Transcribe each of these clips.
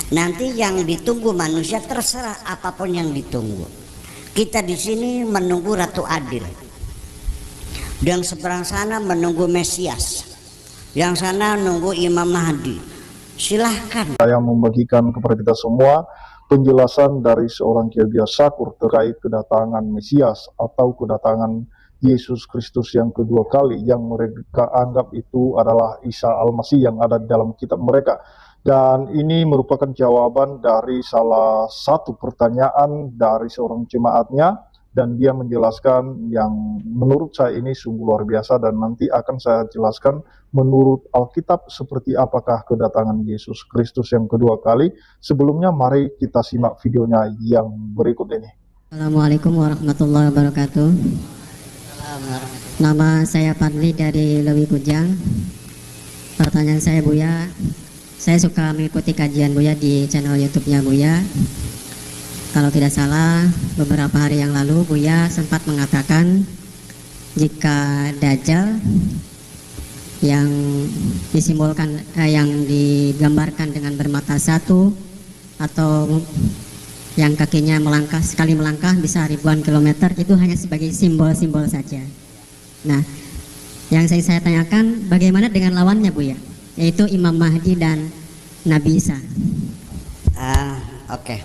Nanti yang ditunggu manusia terserah apapun yang ditunggu. Kita di sini menunggu Ratu Adil, dan seberang sana menunggu Mesias, yang sana nunggu Imam Mahdi. Silahkan. Saya membagikan kepada kita semua penjelasan dari seorang Kiai Syakur terkait kedatangan Mesias atau kedatangan Yesus Kristus yang kedua kali, yang mereka anggap itu adalah Isa Al-Masih yang ada di dalam kitab mereka. Dan ini merupakan jawaban dari salah satu pertanyaan dari seorang jemaatnya, dan dia menjelaskan yang menurut saya ini sungguh luar biasa, dan nanti akan saya jelaskan menurut Alkitab seperti apakah kedatangan Yesus Kristus yang kedua kali. Sebelumnya mari kita simak videonya yang berikut ini. Assalamualaikum warahmatullahi wabarakatuh. Nama saya Padli dari Lewi Kujang. Pertanyaan saya, Buya, saya suka mengikuti kajian Buya di channel YouTube-nya Buya. Kalau tidak salah, beberapa hari yang lalu Buya sempat mengatakan jika Dajjal yang disimbolkan, yang digambarkan dengan bermata satu atau yang kakinya melangkah, sekali melangkah bisa ribuan kilometer, itu hanya sebagai simbol-simbol saja. Nah, yang saya tanyakan, bagaimana dengan lawannya Buya, yaitu Imam Mahdi dan Nabi Isa? Oke.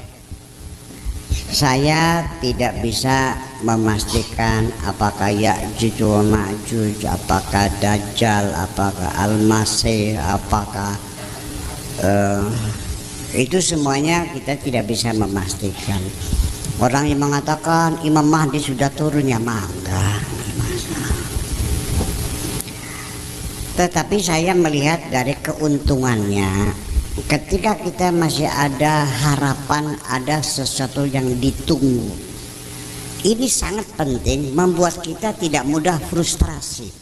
Saya tidak bisa memastikan apakah Ya'juj wa Ma'juj, apakah Dajjal, apakah Al-Masih, apakah itu semuanya kita tidak bisa memastikan. Orang yang mengatakan Imam Mahdi sudah turun, ya mangga. Tetapi saya melihat dari keuntungannya, ketika kita masih ada harapan, ada sesuatu yang ditunggu, ini sangat penting membuat kita tidak mudah frustrasi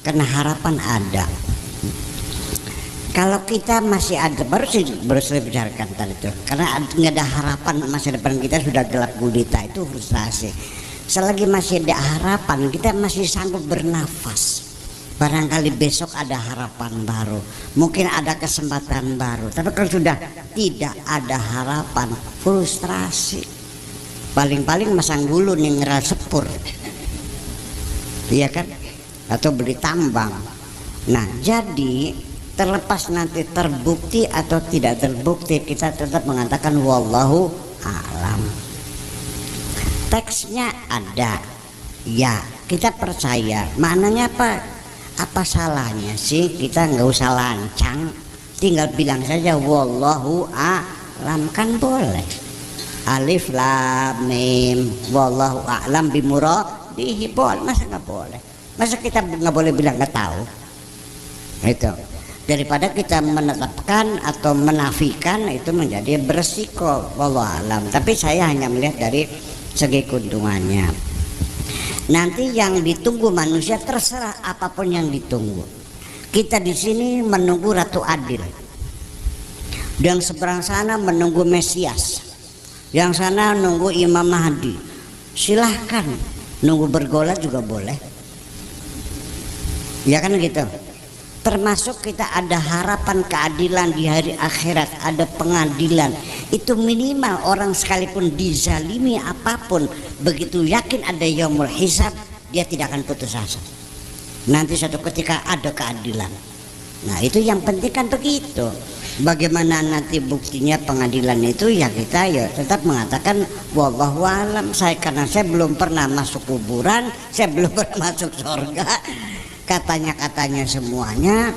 karena harapan ada. Kalau kita masih ada, baru saya bicarakan tadi itu, karena nggak ada harapan, masa depan kita sudah gelap gulita, itu frustrasi. Selagi masih ada harapan, kita masih sanggup bernafas. Barangkali besok ada harapan baru, mungkin ada kesempatan baru. Tapi kalau sudah tidak ada harapan, frustrasi. Paling-paling masang bulu nih, ngeras sepur, iya kan? Atau beli tambang. Nah, jadi terlepas nanti terbukti atau tidak terbukti, kita tetap mengatakan wallahu a'lam. Teksnya ada, ya kita percaya. Maknanya apa? Apa salahnya sih kita nggak usah lancang, tinggal bilang saja wallahu a'lam, kan boleh. Alif lam mim wallahu a'lam bimuradihi, boleh. Masa nggak boleh? Masa kita nggak boleh bilang nggak tahu? Itu daripada kita menetapkan atau menafikan, itu menjadi beresiko, wallahu a'lam. Tapi saya hanya melihat dari segi keuntungannya. Nanti yang ditunggu manusia terserah apapun yang ditunggu. Kita di sini menunggu Ratu Adil, dan seberang sana menunggu Mesias, yang sana nunggu Imam Mahdi. Silahkan nunggu bergola juga boleh, ya kan gitu. Termasuk kita ada harapan keadilan di hari akhirat, ada pengadilan. Itu minimal orang sekalipun dizalimi apapun, begitu yakin ada yaumul hisab, dia tidak akan putus asa. Nanti suatu ketika ada keadilan. Nah, itu yang penting kan begitu. Bagaimana nanti buktinya pengadilan itu, ya kita ya tetap mengatakan wallahu a'lam. Karena saya belum pernah masuk kuburan, saya belum pernah masuk surga, katanya semuanya.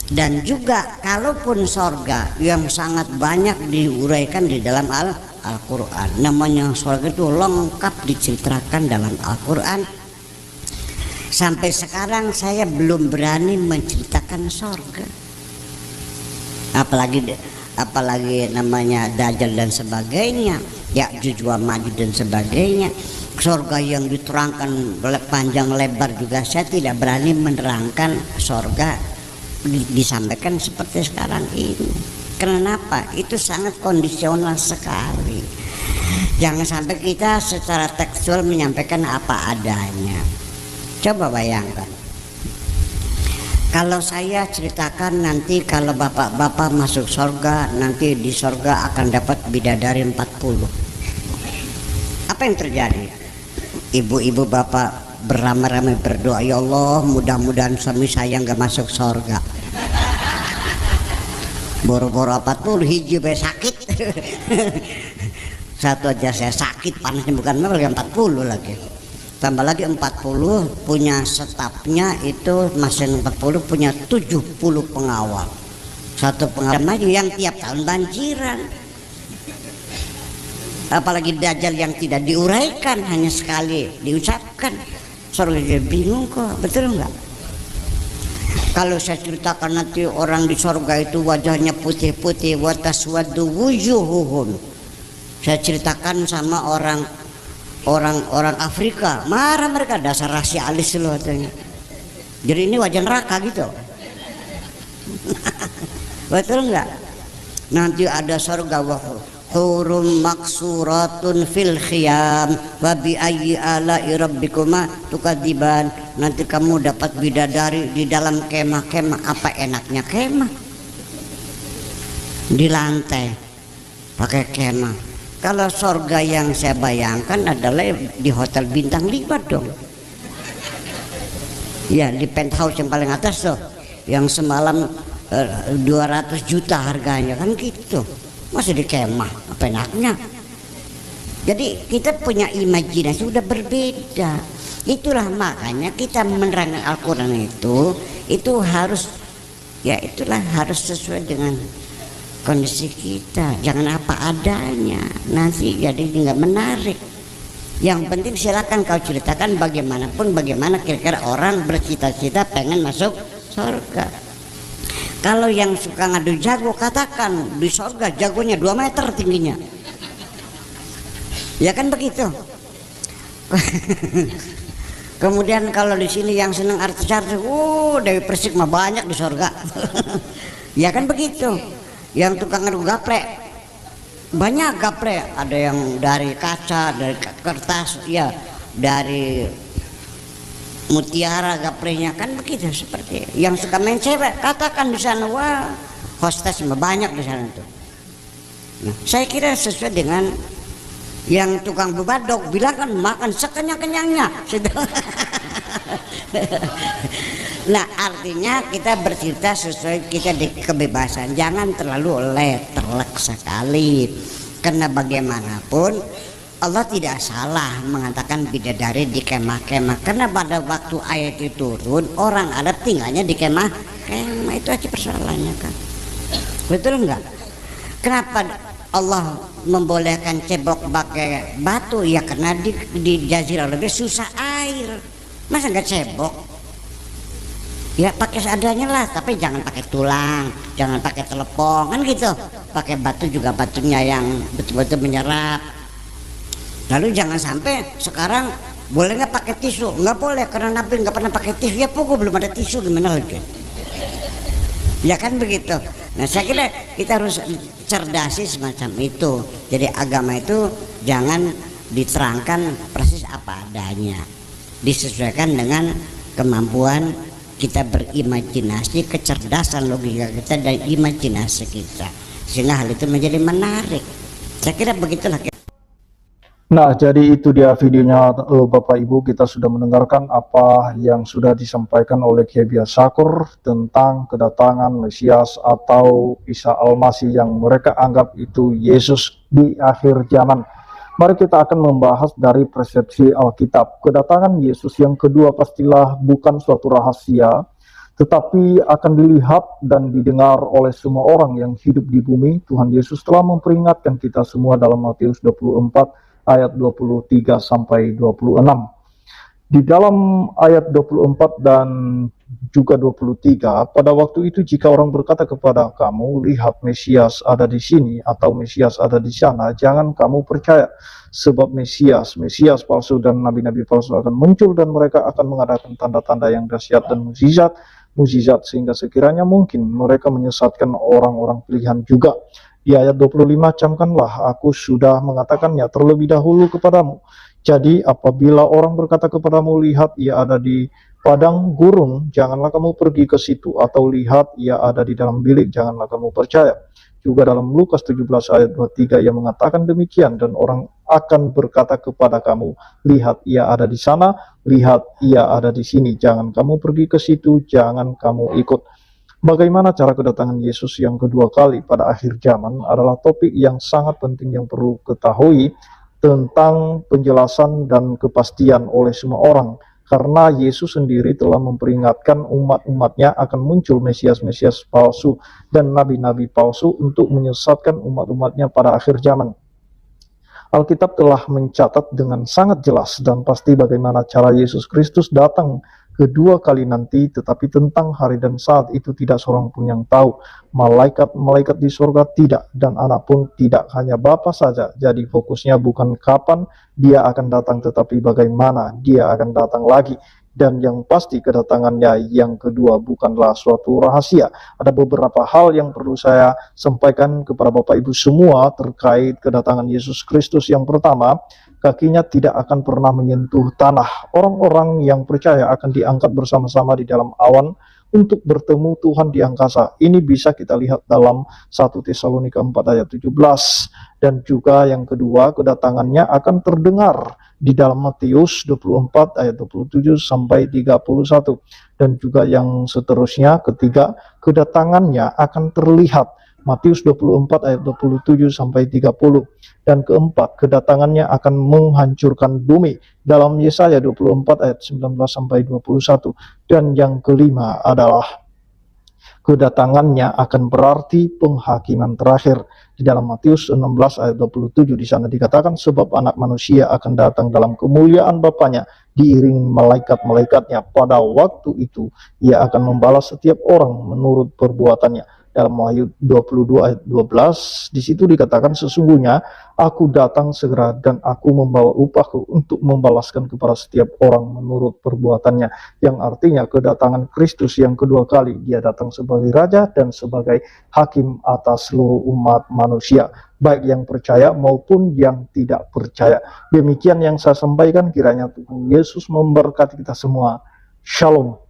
Dan juga kalaupun sorga yang sangat banyak diuraikan di dalam Al-Quran, namanya sorga itu lengkap diceritakan dalam Al-Quran. Sampai sekarang saya belum berani menceritakan sorga, apalagi namanya Dajjal dan sebagainya, Ya'juj wa Ma'juj dan sebagainya. Sorga yang diterangkan panjang lebar juga saya tidak berani menerangkan sorga disampaikan seperti sekarang ini. Kenapa? Itu sangat kondisional sekali. Jangan sampai kita secara tekstual menyampaikan apa adanya. Coba bayangkan, Kalau saya ceritakan nanti kalau bapak-bapak masuk surga, nanti di surga akan dapat bidadari 40. Apa yang terjadi? Ibu-ibu bapak beramai-ramai berdoa, ya Allah mudah-mudahan suami saya nggak masuk surga. Boro-boro 40 hiji be sakit. Satu aja saya sakit panasnya bukan malah 40 lagi. Tambah lagi 40 punya stafnya itu masing 40 punya 70 pengawal. Satu pengawal aja yang tiap tahun banjiran. Apalagi dajjal yang tidak diuraikan, hanya sekali diucapkan. Surga dia bingung kok, betul enggak? Kalau saya ceritakan nanti orang di surga itu wajahnya putih-putih, wa taswaddu wujuhuhum. Saya ceritakan sama orang Afrika, marah mereka, dasar rasialis loh katanya. Jadi ini wajah neraka gitu. Betul enggak? Nanti ada surga hurum maksuratun fil khiyam wa bi ayyi ala'i rabbikuma tukadziban. Nanti kamu dapat bidadari di dalam kemah-kemah. Apa enaknya kemah? Di lantai pakai kemah. Kalau surga yang saya bayangkan adalah di hotel bintang 5 dong. Ya, di penthouse yang paling atas tuh, yang semalam 200 juta harganya kan gitu. Masih di kemah, apa enaknya? Jadi kita punya imajinasi udah berbeda. Itulah makanya kita menerangkan Al-Quran itu harus, ya itulah harus sesuai dengan kondisi kita. Jangan apa adanya, nanti jadi nggak menarik. Yang penting silakan kau ceritakan bagaimanapun, bagaimana kira-kira orang bercita-cita pengen masuk surga. Kalau yang suka ngadu jago, katakan di surga jagonya 2 meter tingginya. Ya kan begitu. Kemudian kalau di sini yang senang artis-artis, Dewi Persik mah banyak di surga. Ya kan begitu. Yang tukang ngadu gaplek, banyak gaplek. Ada yang dari kaca, dari kertas, ya dari mutiara gaplenya, kan begitu. Seperti yang suka main cewek, katakan di sana, wah hostess banyak di sana tuh. Nah, saya kira sesuai dengan yang tukang bebadok bilang kan makan sekenyang-kenyangnya. Nah artinya kita bercerita sesuai kita di kebebasan, jangan terlalu letterlek sekali, karena bagaimanapun Allah tidak salah mengatakan bidadari di kemah-kemah, karena pada waktu ayat itu turun orang Arab tinggalnya di kemah-kemah, itu aja persoalannya kan. Betul enggak? Kenapa Allah membolehkan cebok pakai batu? Ya karena di Jazirah Arab susah air, masa enggak cebok? Ya pakai seadanya lah, tapi jangan pakai tulang, jangan pakai telepong kan gitu. Pakai batu juga batunya yang betul-betul menyerap. Lalu jangan sampai sekarang boleh nggak pakai tisu? Nggak boleh, karena Nabi nggak pernah pakai tisu. Ya pokoknya belum ada tisu, gimana lagi? Ya kan begitu. Nah saya kira kita harus cerdasi semacam itu. Jadi agama itu jangan diterangkan persis apa adanya, disesuaikan dengan kemampuan kita berimajinasi, kecerdasan logika kita dan imajinasi kita, sehingga hal itu menjadi menarik. Saya kira begitulah. Nah, jadi itu dia videonya Bapak Ibu. Kita sudah mendengarkan apa yang sudah disampaikan oleh Kiai Buya Syakur tentang kedatangan Mesias atau Isa Al-Masih yang mereka anggap itu Yesus di akhir zaman. Mari kita akan membahas dari persepsi Alkitab. Kedatangan Yesus yang kedua pastilah bukan suatu rahasia, tetapi akan dilihat dan didengar oleh semua orang yang hidup di bumi. Tuhan Yesus telah memperingatkan kita semua dalam Matius 24 ayat 23 sampai 26. Di dalam ayat 24 dan juga 23, pada waktu itu jika orang berkata kepada kamu, lihat Mesias ada di sini atau Mesias ada di sana, jangan kamu percaya, sebab Mesias palsu dan nabi-nabi palsu akan muncul dan mereka akan mengadakan tanda-tanda yang dahsyat dan mukjizat sehingga sekiranya mungkin mereka menyesatkan orang-orang pilihan juga. Di ayat 25, camkanlah, aku sudah mengatakannya terlebih dahulu kepadamu. Jadi apabila orang berkata kepadamu, lihat ia ada di padang gurun, janganlah kamu pergi ke situ, atau lihat ia ada di dalam bilik, janganlah kamu percaya. Juga dalam Lukas 17 ayat 23 ia mengatakan demikian, dan orang akan berkata kepada kamu, lihat ia ada di sana, lihat ia ada di sini, jangan kamu pergi ke situ, jangan kamu ikut. Bagaimana cara kedatangan Yesus yang kedua kali pada akhir zaman adalah topik yang sangat penting yang perlu ketahui tentang penjelasan dan kepastian oleh semua orang. Karena Yesus sendiri telah memperingatkan umat-umatnya akan muncul Mesias-Mesias palsu dan nabi-nabi palsu untuk menyesatkan umat-umatnya pada akhir zaman. Alkitab telah mencatat dengan sangat jelas dan pasti bagaimana cara Yesus Kristus datang kedua kali nanti, tetapi tentang hari dan saat itu tidak seorang pun yang tahu. Malaikat-malaikat di surga tidak, dan anak pun tidak, hanya Bapa saja. Jadi fokusnya bukan kapan dia akan datang, tetapi bagaimana dia akan datang lagi. Dan yang pasti kedatangannya yang kedua bukanlah suatu rahasia. Ada beberapa hal yang perlu saya sampaikan kepada Bapak Ibu semua terkait kedatangan Yesus Kristus. Yang pertama, kakinya tidak akan pernah menyentuh tanah. Orang-orang yang percaya akan diangkat bersama-sama di dalam awan untuk bertemu Tuhan di angkasa. Ini bisa kita lihat dalam 1 Tesalonika 4 ayat 17. Dan juga yang kedua, kedatangannya akan terdengar di dalam Matius 24 ayat 27 sampai 31. Dan juga yang seterusnya, ketiga, kedatangannya akan terlihat, Matius 24 ayat 27 sampai 30. Dan keempat, kedatangannya akan menghancurkan bumi, dalam Yesaya 24 ayat 19 sampai 21. Dan yang kelima adalah kedatangannya akan berarti penghakiman terakhir, di dalam Matius 16 ayat 27. Di sana dikatakan, sebab anak manusia akan datang dalam kemuliaan Bapaknya diiringi malaikat-malaikatnya. Pada waktu itu ia akan membalas setiap orang menurut perbuatannya. Dalam Wahyu 22 ayat 12, di situ dikatakan, sesungguhnya aku datang segera dan aku membawa upahku untuk membalaskan kepada setiap orang menurut perbuatannya. Yang artinya kedatangan Kristus yang kedua kali, dia datang sebagai Raja dan sebagai Hakim atas seluruh umat manusia, baik yang percaya maupun yang tidak percaya. Demikian yang saya sampaikan, kiranya Tuhan Yesus memberkati kita semua. Shalom.